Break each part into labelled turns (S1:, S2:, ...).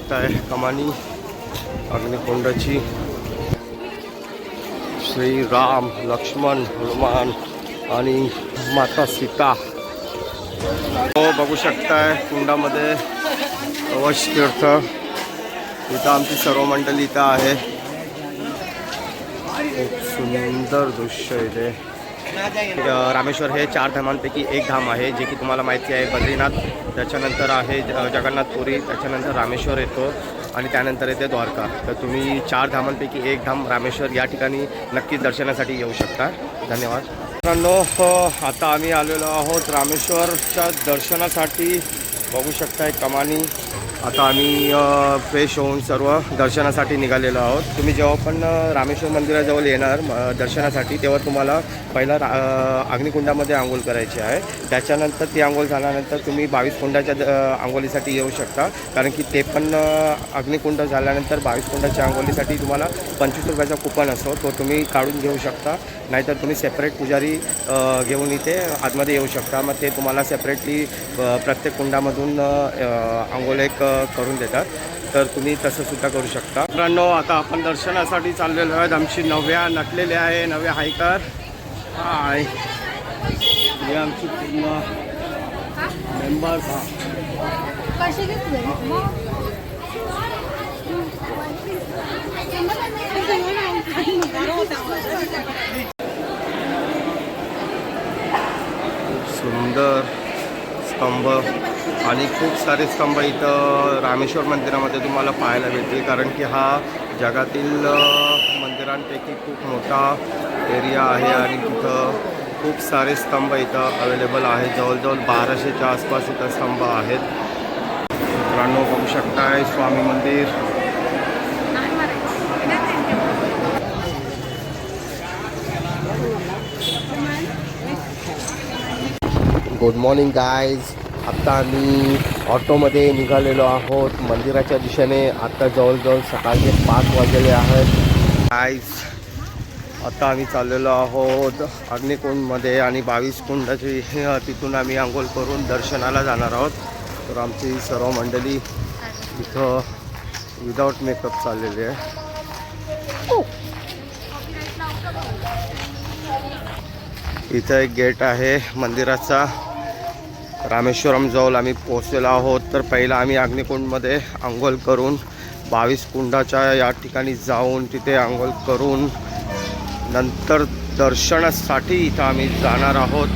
S1: शकताय कमानी अग्निकुंडाची. श्री राम, लक्ष्मण, हनुमान आणि माता सीता बघू शकताय कुंडामध्ये. कवच तीर्थ इथं आमची सर्व मंडळी इथं आहे. एक सुंदर दृश्य इथे. रामेश्वर हे 4 धामांपैकी एक धाम आहे, जे की तुम्हाला माहिती आहे. बद्रीनाथ, त्याच्यानंतर आहे जगन्नाथपुरी, त्याच्यानंतर रामेश्वर येतो आणि त्यानंतर येते द्वारका. तर तुम्ही 4 धामांपैकी एक धाम रामेश्वर या ठिकाणी नक्कीच दर्शनासाठी येऊ शकता. धन्यवाद मित्रांनो. आता आम्ही आलेलो आहोत रामेश्वरच्या दर्शनासाठी. बघू शकताय कमानी. आता आम्ही फ्रेश होऊन सर्व दर्शनासाठी निघालेलो आहोत. तुम्ही जेव्हा पण रामेश्वर मंदिराजवळ येणार दर्शनासाठी, तेव्हा तुम्हाला पहिला अग्निकुंडामध्ये आंघोळ करायची आहे. त्याच्यानंतर ती आंघोळ झाल्यानंतर तुम्ही 22 कुंडाच्या आंघोळीसाठी येऊ शकता. कारण की ते पण अग्निकुंड झाल्यानंतर 22 कुंडाच्या आंघोळीसाठी तुम्हाला 25 रुपयाचा कुपन असतो, तो तुम्ही काढून घेऊ शकता. नाहीतर तुम्ही सेपरेट पुजारी घेऊन इथे आतमध्ये येऊ शकता. मग ते तुम्हाला सेपरेटली प्रत्येक कुंडामधून आंघोळ एक करून देतात. तर तुम्ही तसं सुद्धा करू शकता. मित्रांनो, आता आपण दर्शनासाठी चाललेलो आहेत. आमची नव्या नटलेले आहे, नवे हायकर. हाय, हे आमची पूर्ण मेंबर्स. सुंदर स्तंभ आणि खूप सारे स्तंभ इथं रामेश्वर मंदिरामध्ये तुम्हाला पाहायला भेटतील. कारण की हा जगातील मंदिरांपैकी खूप मोठा एरिया आहे आणि तिथं खूप सारे स्तंभ इथं अवेलेबल आहेत. जवळजवळ 1200च्या आसपास इथं स्तंभ आहेत. मित्रांनो, बघू शकताय स्वामी मंदिर. Good morning guys. आत्ता आम्ही ऑटोमध्ये निघालेलो आहोत मंदिराच्या दिशेने. आत्ता जवळजवळ सकाळचे 5 वाजलेले आहेत गाईज. आता आम्ही चाललेलो आहोत अग्निकुंडमध्ये आणि 22 कुंडाची तिथून आम्ही आंघोळ करून दर्शनाला जाणार आहोत. तर आमची सर्व मंडळी इथं विदाऊट मेकअप चाललेली आहे. इथं एक गेट आहे मंदिराचा. रामेश्वरम जवळ आम्ही पोहोचलेलो आहोत. तर पहिला आम्ही अग्निकुंडमध्ये आंघोळ करून 22 कुंडाच्या या ठिकाणी जाऊन तिथे आंघोळ करून नंतर दर्शनासाठी इथं आम्ही जाणार आहोत.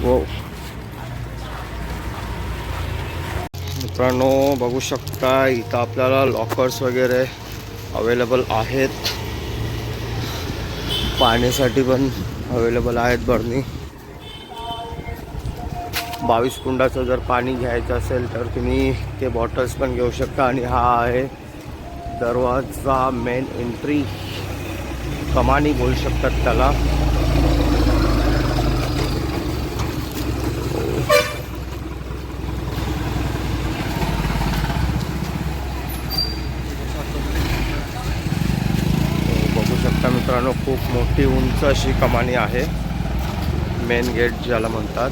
S1: हो मित्रांनो, बघू शकता इथं आपल्याला लॉकर्स वगैरे अवेलेबल आहेत. पाण्यासाठी पण अवेलेबल आहेत बरणी. 22 कुंडाचं जर पाणी घ्यायचं असेल तर तुम्ही ते बॉटल्स पण घेऊ शकता. आणि हा आहे दरवाजा, मेन एंट्री, कमानी बोलू शकतात त्याला. बघू शकता मित्रांनो, खूप मोठी उंच अशी कमानी आहे. मेन गेट ज्याला म्हणतात.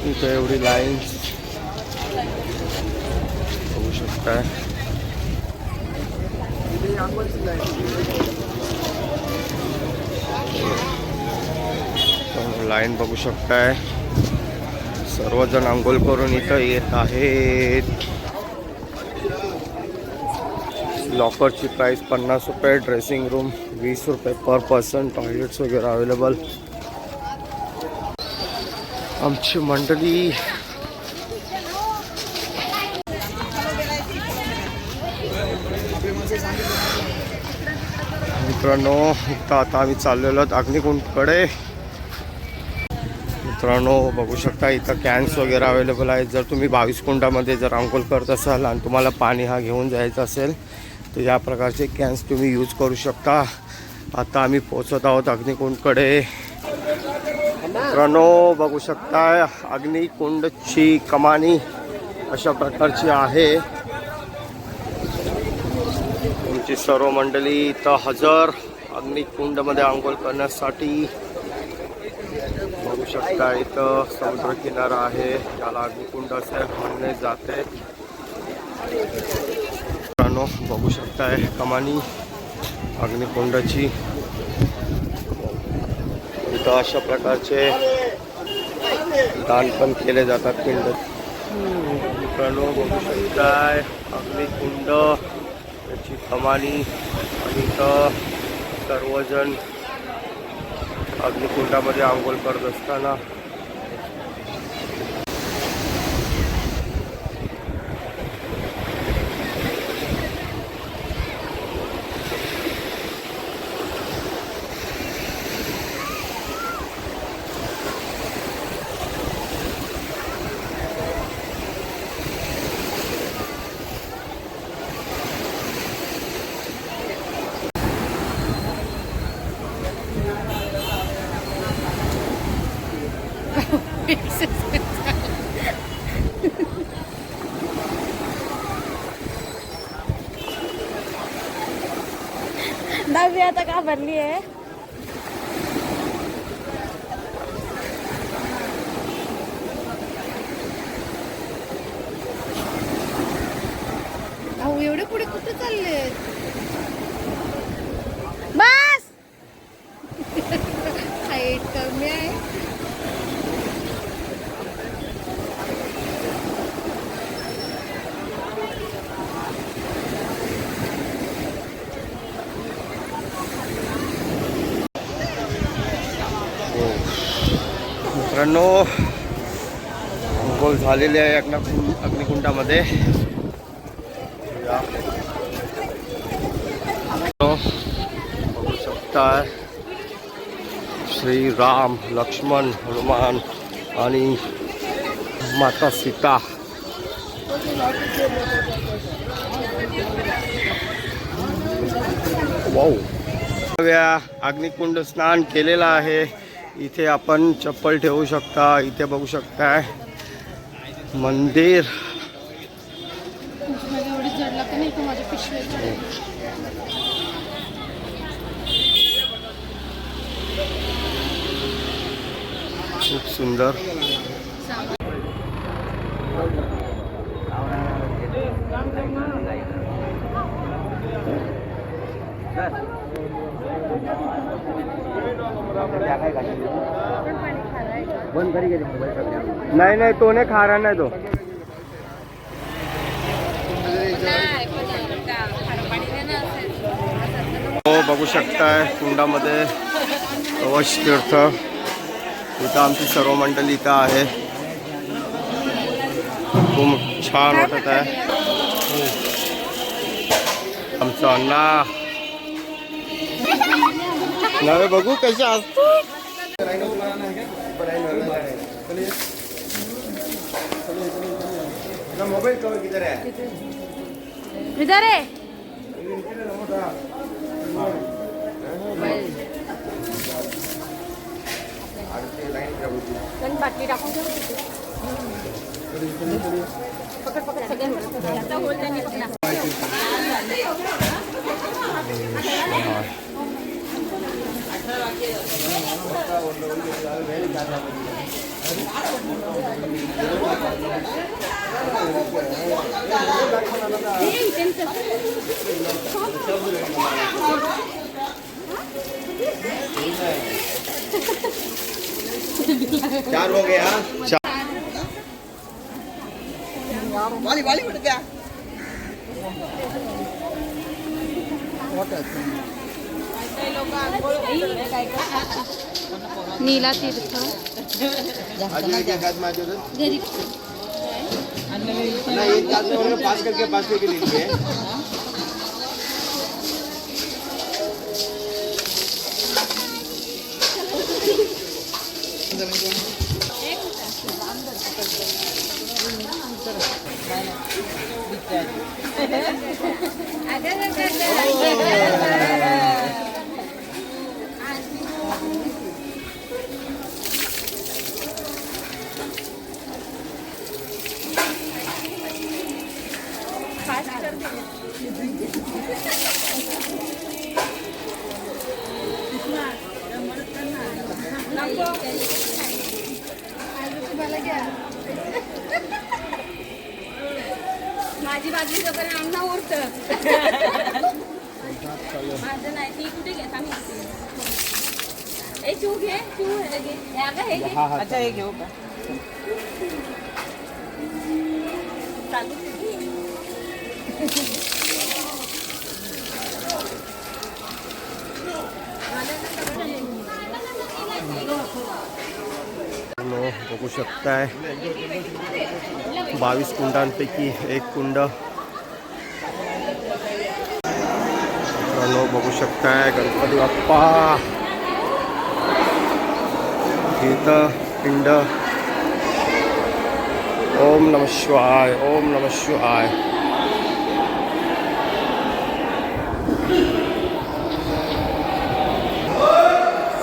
S1: इथे एवढी लाईन बघू शकताय. लाईन बघू शकताय. सर्वजण आंघोळ करून इथं येत आहेत. लॉकरची प्राइस 50 रुपये, ड्रेसिंग रूम 20 रुपये पर पर्सन, टॉयलेट्स वगैरे अवेलेबल. आमची मंडळी मित्रांनो, आता आम्ही चाललेलो आहोत अग्निकुंडकडे. मित्रांनो, बघू शकता इथं कॅन्स वगैरे अवेलेबल आहेत. जर तुम्ही 22 कुंडामध्ये जर आंघोळ करत असाल आणि तुम्हाला पाणी हा घेऊन जायचं असेल तर या प्रकारचे कॅन्स तुम्ही यूज करू शकता. आता आम्ही पोहोचत आहोत अग्निकुंडकडे. मित्रांनो, बघू शकता अग्निकुंडची कमानी अशा प्रकारची आहे. तुमची सर्व मंडळी इथं हजर अग्निकुंडमध्ये आंघोळ करण्यासाठी. बघू शकता इथं समुद्र किनारा आहे, ज्याला अग्निकुंड असे म्हणले जाते. मित्रांनो बघू शकताय कमानी अग्निकुंडाची. इथं अशा प्रकारचे दान पण केले जातात पिंड. मित्रांनो बघू शकताय अग्निकुंड, त्याची कमानी आणि इथं सर्वजण अग्निकुंडामध्ये आंघोळ करत असताना
S2: दहावी आता का भरली आहे. अहो एवढे पुढे कुठे चालले बस. हाईट कमी आहे.
S1: मित्रांनो आंघोळ झालेली आहे अग्निकुंडामध्ये. बघू शकता श्रीराम, लक्ष्मण, हनुमान आणि माता सीता. वाव, अग्निकुंड स्नान केलेलं आहे. इथे आपण चप्पल ठेवू शकता. इथे बघू शकताय मंदिर. खूप सुंदर. नाही नाही तो नाही खारा नाही तो. हो बघू शकताय कुंडामध्ये कवच तीर्थ. इथं आमची सर्व मंडळी इथं आहे. खूप छान वाटत आहे. आमचं अण्णा नवे बघू कसे असतात. मोबाईल कवर किधर है?
S2: इधर है. बाटली टाकून पकड पकड सगळ्यांना होल त्यांनी पकडा.
S1: चार हो गया.
S3: वाली वाली उठ गया.
S2: नीला तीर्थ घरी
S1: पास करके लीजिए.
S2: माझी बाजू वगैरे अण्णा उरत माझं नाही ती कुठे घे सांग ए चू घे चू हे घे हे अगं हे घे
S3: अच्छा हे घेऊ का
S2: चालू
S1: बघू शकताय 22 कुंडांपैकी एक कुंड बघू शकताय गणपती बाप्पा इथं पिंड ओम नमः शिवाय ओम नमः शिवाय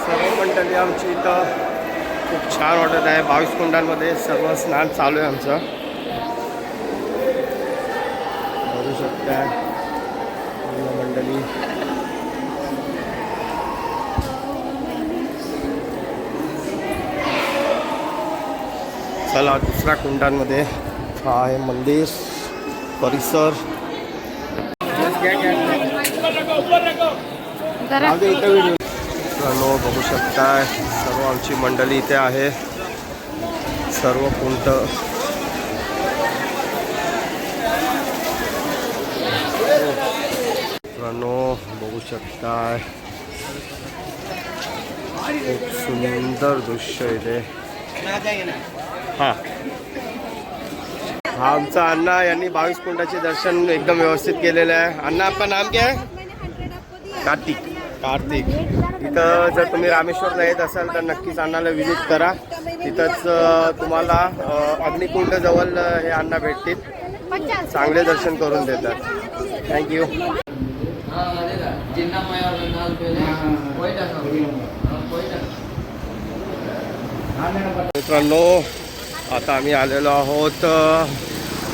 S1: सर्व मंडळी आमची इथं खूप छान वाटत आहे 22 कुंडांमध्ये सर्व स्नान चालू आहे आमचं बघू शकताय पूर्ण मंडळी चला दुसऱ्या कुंडांमध्ये हा आहे मंदिर परिसर मित्रांनो बघू शकताय सर्व आमची मंडळी इथे आहे सर्व कुंड मित्रांनो बघू शकताय खूप सुंदर दृश्य इथे हा आमचा अण्णा यांनी 22 कुंडाचे दर्शन एकदम व्यवस्थित केलेलं आहे अण्णा आपका नाम क्या है कार्तिक इथं जर तुम्ही रामेश्वरला येत असाल तर नक्कीच अण्णाला विजिट करा तिथंच तुम्हाला अग्निकुंड जवळ हे अण्णा भेटतील चांगले दर्शन करून देतात थँक्यू मित्रांनो आता आम्ही आलेलो आहोत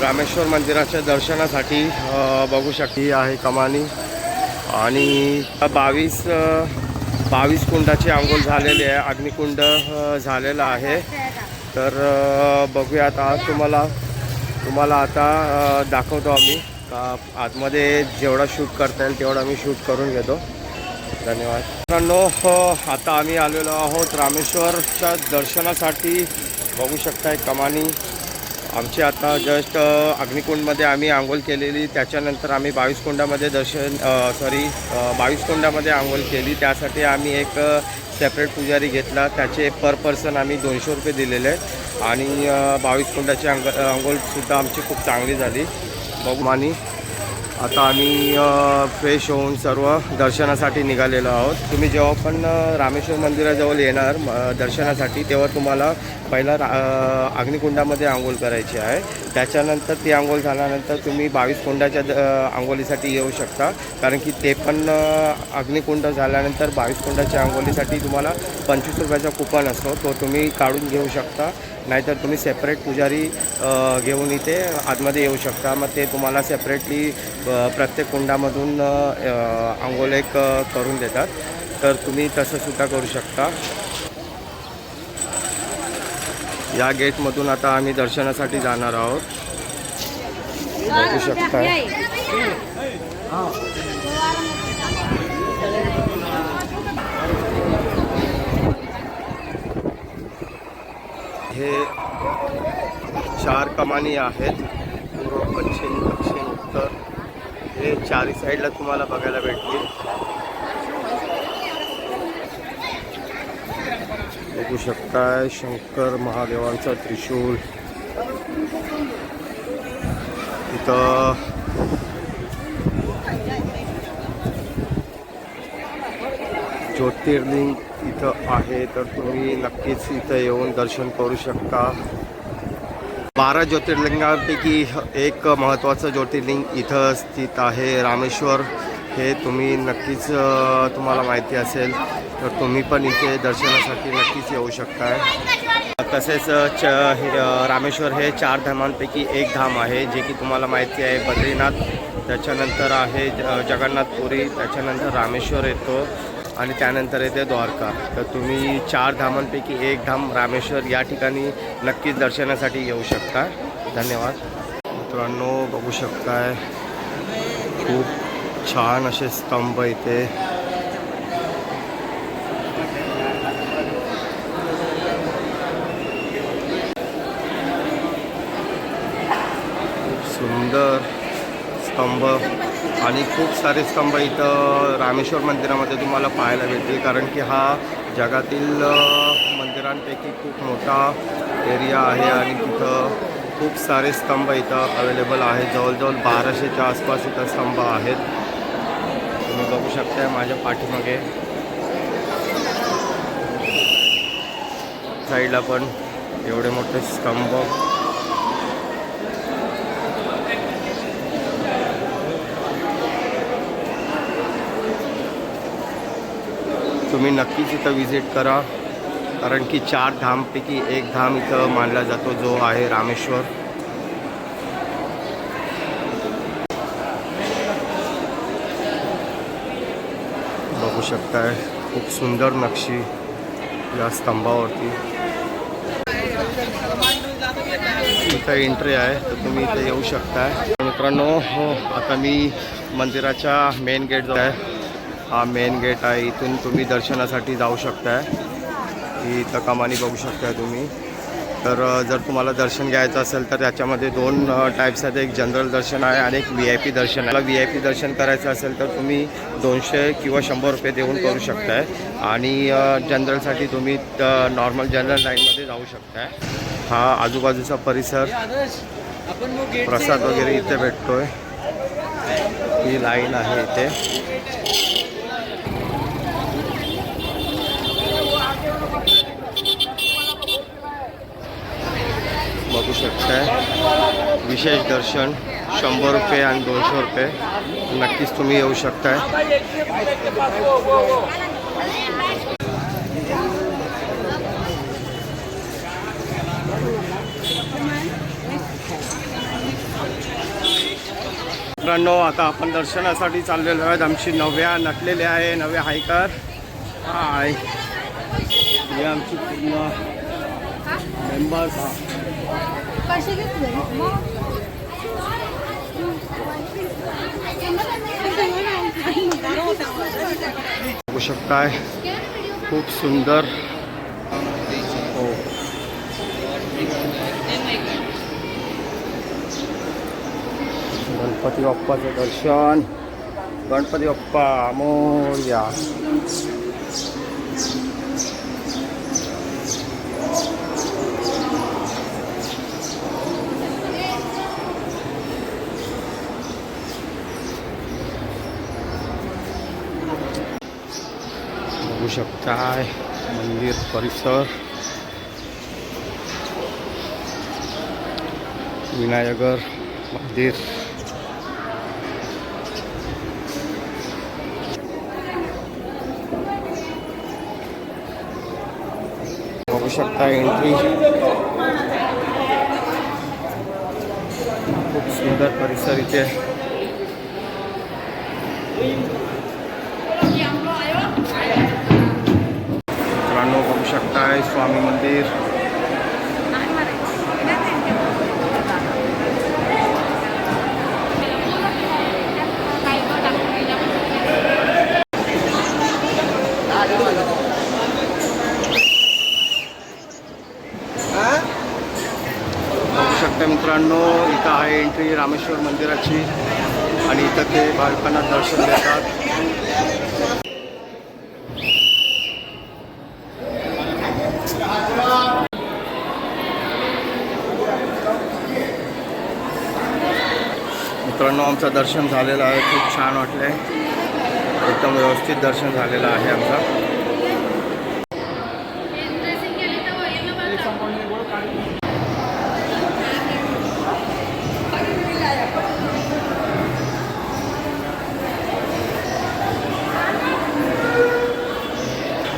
S1: रामेश्वर मंदिराच्या दर्शनासाठी बघू शकता ही आहे कमानी आणि 22 कुंडाची आंघोळ झालेली आहे अग्निकुंड झालेला आहे तर बघूयात आज तुम्हाला आता दाखवतो आम्ही आतमध्ये जेवढा शूट करता येईल तेवढा आम्ही शूट करून घेतो धन्यवाद मित्रांनो आता आम्ही आलेलो आहोत रामेश्वरच्या दर्शनासाठी बघू शकताय कमानी आमची आता जस्ट अग्निकुंडमध्ये आम्ही आंघोळ केलेली त्याच्यानंतर आम्ही 22 कुंडामध्ये 22 कुंडामध्ये आंघोळ केली त्यासाठी आम्ही एक सेपरेट पुजारी घेतला त्याचे पर पर्सन आम्ही 200 रुपये दिलेले आणि 22 कुंडाची आंघोळसुद्धा आमची खूप चांगली झाली बघू आणि आता आम्ही फ्रेश होऊन सर्व दर्शनासाठी निघालेलो आहोत तुम्ही जेव्हा पण रामेश्वर मंदिराजवळ येणार दर्शनासाठी तेव्हा तुम्हाला पहिला अग्निकुंडामध्ये आंघोळ करायची आहे त्याच्यानंतर ती आंघोळ झाल्यानंतर तुम्ही 22 कुंडाच्या आंघोळीसाठी येऊ शकता कारण की ते पण अग्निकुंड झाल्यानंतर 22 कुंडाच्या आंघोळीसाठी तुम्हाला 25 रुपयाचा कुपन असतो तो तुम्ही काढून घेऊ शकता नाहीतर तुम्ही सेपरेट पुजारी घेऊन इथे आतमध्ये येऊ शकता मग ते तुम्हाला सेपरेटली प्रत्येक कुंडामधून आंघोळ एक करून देतात तर तुम्ही तसंसुद्धा करू शकता या गेटमधून आता आम्ही दर्शनासाठी जाणार आहोत बघू शकता हे 4 कमानी आहेत पूर्व पश्चिम दक्षिण उत्तर हे चारी साईडला तुम्हाला बघायला भेटतील बघू शकताय शंकर महादेवांचा त्रिशूल इथं ज्योतिर्लिंग इथं आहे तर तुम्ही नक्कीच इथं येऊन दर्शन करू शकता 12 ज्योतिर्लिंगांपैकी एक महत्त्वाचं ज्योतिर्लिंग इथं स्थित आहे रामेश्वर हे तुम्ही नक्कीच तुम्हाला माहिती असेल तर तुम्ही पण इथे दर्शनासाठी नक्कीच येऊ शकताय तसेच रामेश्वर हे 4 धामांपैकी एक धाम आहे जे की तुम्हाला माहिती आहे बद्रीनाथ त्याच्यानंतर आहे जगन्नाथपुरी त्याच्यानंतर रामेश्वर येतो आणि त्यानंतर येते द्वारका. तर तुम्ही 4 धामांपैकी एक धाम रामेश्वर या ठिकाणी नक्कीच दर्शनासाठी येऊ शकता. धन्यवाद. मित्रांनो बघू शकताय खूप छान असे स्तंभ इथे. सुंदर स्तंभ आणि खूप सारे स्तंभ इथं रामेश्वर मंदिरामध्ये तुम्हाला पाहायला भेटतील, कारण की हा जगातील मंदिरांपैकी खूप मोठा एरिया आहे आणि तिथं खूप सारे स्तंभ इथं अवेलेबल आहेत. जवळजवळ 1200च्या आसपास इथं स्तंभ आहेत. तुम्ही बघू शकता माझ्या पाठीमागे साईडला पण एवढे मोठे स्तंभ. तुम्ही नक्कीच इथं विजिट करा, कारण की 4 धामपैकी एक धाम इथं मानला जातो जो आहे रामेश्वर. बघू शकताय खूप सुंदर नक्षी या स्तंभावरती. इथं एंट्री आहे तर तुम्ही इथे येऊ शकताय. मित्रांनो आता मी मंदिराच्या मेन गेट जो आहे, हा मेन गेट आहे. इथून तुम्ही दर्शनासाठी जाऊ शकताय. इथं कमानी बघू शकताय तुम्ही. तर जर तुम्हाला दर्शन घ्यायचं असेल तर त्याच्यामध्ये 2 टाईप्स आहेत. एक जनरल दर्शन आहे आणि एक VIP दर्शन आहे. मला VIP दर्शन करायचं असेल तर तुम्ही 200 किंवा 100 रुपये देऊन करू शकताय आणि जनरलसाठी तुम्ही नॉर्मल जनरल लाईनमध्ये जाऊ शकताय. हा आजूबाजूचा परिसर, प्रसाद वगैरे इथे भेटतोय. ही लाईन आहे इथे. बघू शकताय विशेष दर्शन 100 रुपये आणि 200 रुपये. नक्कीच तुम्ही येऊ शकताय. मित्रांनो आता आपण दर्शनासाठी चाललेलो आहेत. आमची नव्या नटलेले आहे, नवे हायकर. हाय, हे आमची पूर्ण मेंबर्स. बघू शकताय खूप सुंदर. हो, गणपती बाप्पाचं दर्शन. गणपती बाप्पा मोरया. बघू शकताय मंदिर परिसर. विनायगर मंदिर. बघू शकता एंट्री. खूप सुंदर परिसर इथे. मित्रांनो बघू शकताय स्वामी मंदिर. मित्रांनो इथं आहे एंट्री रामेश्वर मंदिराची आणि इथं ते बालकांना दर्शन देतात. मित्रांनो आमचं दर्शन झालेलं आहे. खूप छान वाटलंय. एकदम व्यवस्थित दर्शन झालेलं आहे आमचं.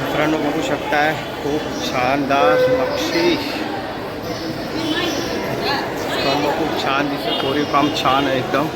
S1: मित्रांनो बघू शकताय खूप शानदार नक्षी. स्तंभ खूप छान दिसत. कोरीव काम छान आहे एकदम.